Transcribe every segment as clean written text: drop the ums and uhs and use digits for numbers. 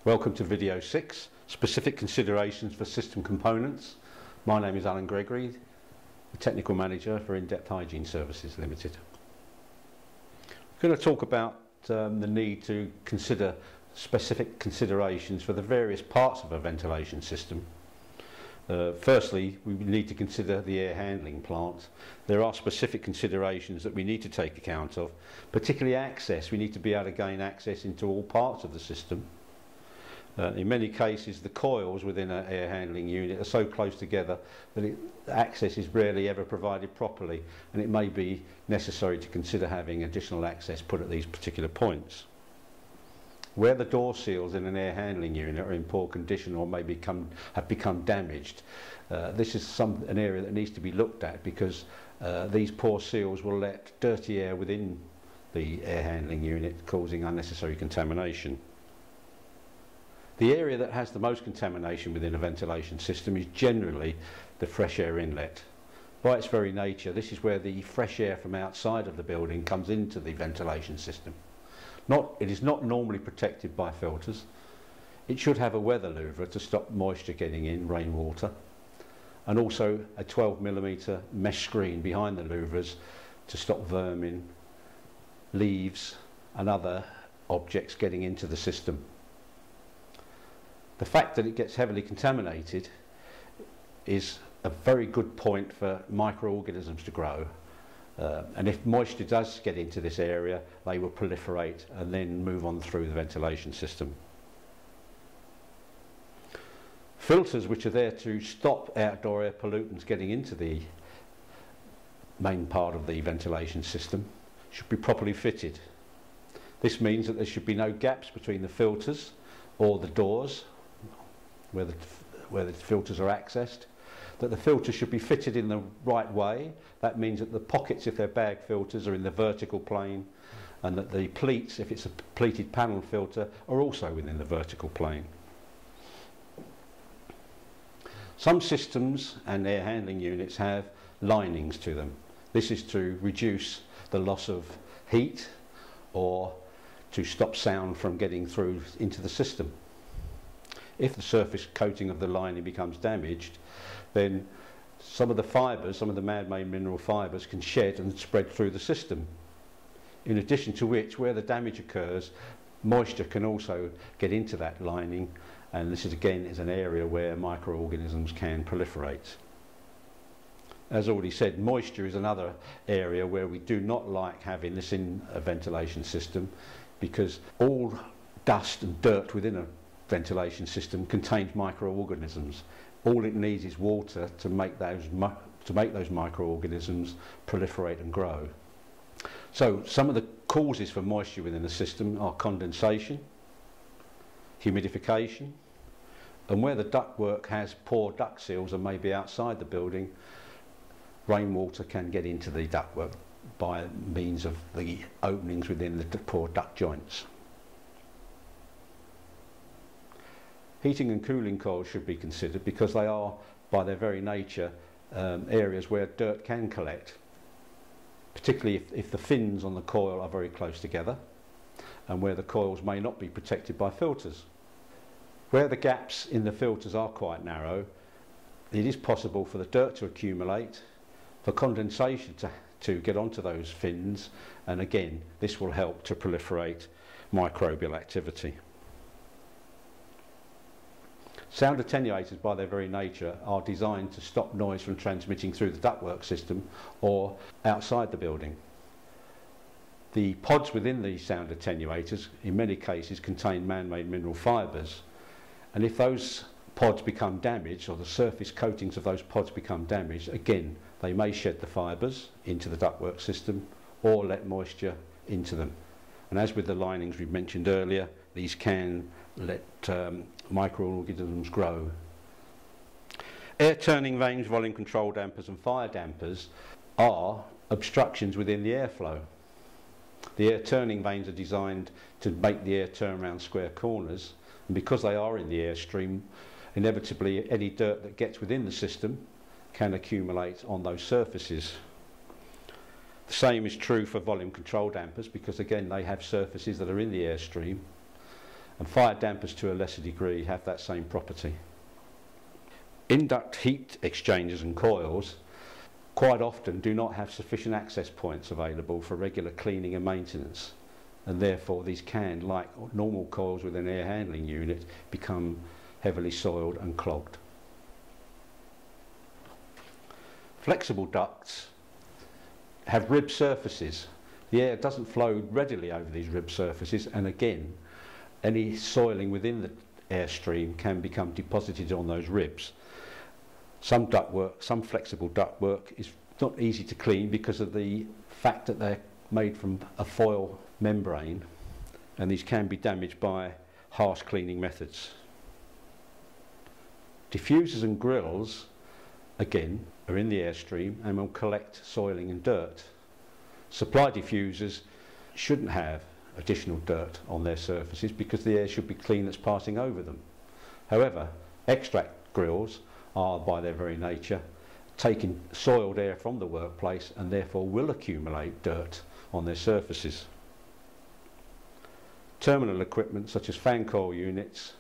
Welcome to video 6, specific considerations for system components. My name is Alan Gregory, the Technical Manager for Indepth Hygiene Services Limited. I'm going to talk about the need to consider specific considerations for the various parts of a ventilation system. Firstly, we need to consider the air handling plant. There are specific considerations that we need to take account of, particularly access. We need to be able to gain access into all parts of the system. In many cases, the coils within an air handling unit are so close together that access is rarely ever provided properly, and it may be necessary to consider having additional access put at these particular points. Where the door seals in an air handling unit are in poor condition or have become damaged, this is an area that needs to be looked at, because these poor seals will let dirty air within the air handling unit, causing unnecessary contamination. The area that has the most contamination within a ventilation system is generally the fresh air inlet. By its very nature, this is where the fresh air from outside of the building comes into the ventilation system. It is not normally protected by filters. It should have a weather louver to stop moisture getting in, rainwater, and also a 12mm mesh screen behind the louvers to stop vermin, leaves and other objects getting into the system. The fact that it gets heavily contaminated is a very good point for microorganisms to grow. And if moisture does get into this area, they will proliferate and then move on through the ventilation system. Filters, which are there to stop outdoor air pollutants getting into the main part of the ventilation system, should be properly fitted. This means that there should be no gaps between the filters or the doors where the filters are accessed, that the filters should be fitted in the right way. That means that the pockets, if they're bag filters, are in the vertical plane, and that the pleats, if it's a pleated panel filter, are also within the vertical plane. Some systems and air handling units have linings to them. This is to reduce the loss of heat or to stop sound from getting through into the system. If the surface coating of the lining becomes damaged, then some of the fibres, some of the man-made mineral fibres, can shed and spread through the system. In addition to which, where the damage occurs, moisture can also get into that lining, and this is again an area where microorganisms can proliferate. As already said, moisture is another area where we do not like having this in a ventilation system, because all dust and dirt within a ventilation system contains microorganisms. All it needs is water to make those microorganisms proliferate and grow. So some of the causes for moisture within the system are condensation, humidification, and where the ductwork has poor duct seals and maybe outside the building, rainwater can get into the ductwork by means of the openings within the poor duct joints. Heating and cooling coils should be considered, because they are, by their very nature, areas where dirt can collect, particularly if the fins on the coil are very close together and where the coils may not be protected by filters. Where the gaps in the filters are quite narrow, it is possible for the dirt to accumulate, for condensation to get onto those fins, and again this will help to proliferate microbial activity. Sound attenuators, by their very nature, are designed to stop noise from transmitting through the ductwork system or outside the building. The pods within these sound attenuators, in many cases, contain man-made mineral fibres, and if those pods become damaged, or the surface coatings of those pods become damaged, again, they may shed the fibres into the ductwork system or let moisture into them. And as with the linings we mentioned earlier, these can let microorganisms grow. Air turning vanes, volume control dampers and fire dampers are obstructions within the airflow. The air turning vanes are designed to make the air turn around square corners, and because they are in the airstream, inevitably any dirt that gets within the system can accumulate on those surfaces. The same is true for volume control dampers, because again they have surfaces that are in the airstream, and fire dampers to a lesser degree have that same property. Induct heat exchangers and coils quite often do not have sufficient access points available for regular cleaning and maintenance, and therefore these can, like normal coils with an air handling unit, become heavily soiled and clogged. Flexible ducts have ribbed surfaces. The air doesn't flow readily over these ribbed surfaces, and again, any soiling within the airstream can become deposited on those ribs. Some flexible ductwork is not easy to clean because of the fact that they're made from a foil membrane, and these can be damaged by harsh cleaning methods. Diffusers and grills, again, are in the airstream and will collect soiling and dirt. Supply diffusers shouldn't have additional dirt on their surfaces because the air should be clean that's passing over them. However, extract grills are, by their very nature, taking soiled air from the workplace and therefore will accumulate dirt on their surfaces. Terminal equipment such as fan coil units,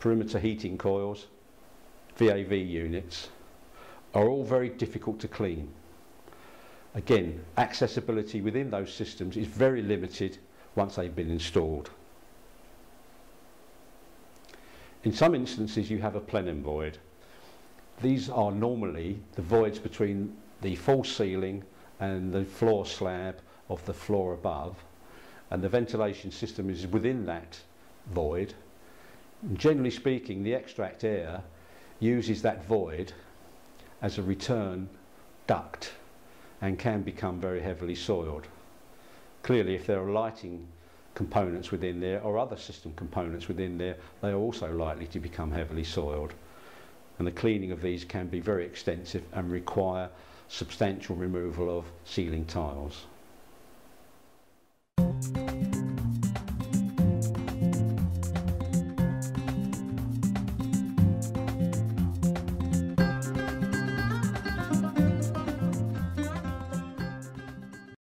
perimeter heating coils, VAV units are all very difficult to clean. Again, accessibility within those systems is very limited once they've been installed. In some instances you have a plenum void. These are normally the voids between the false ceiling and the floor slab of the floor above, and the ventilation system is within that void. And generally speaking, the extract air uses that void as a return duct and can become very heavily soiled. Clearly, if there are lighting components within there or other system components within there, they are also likely to become heavily soiled, and the cleaning of these can be very extensive and require substantial removal of ceiling tiles.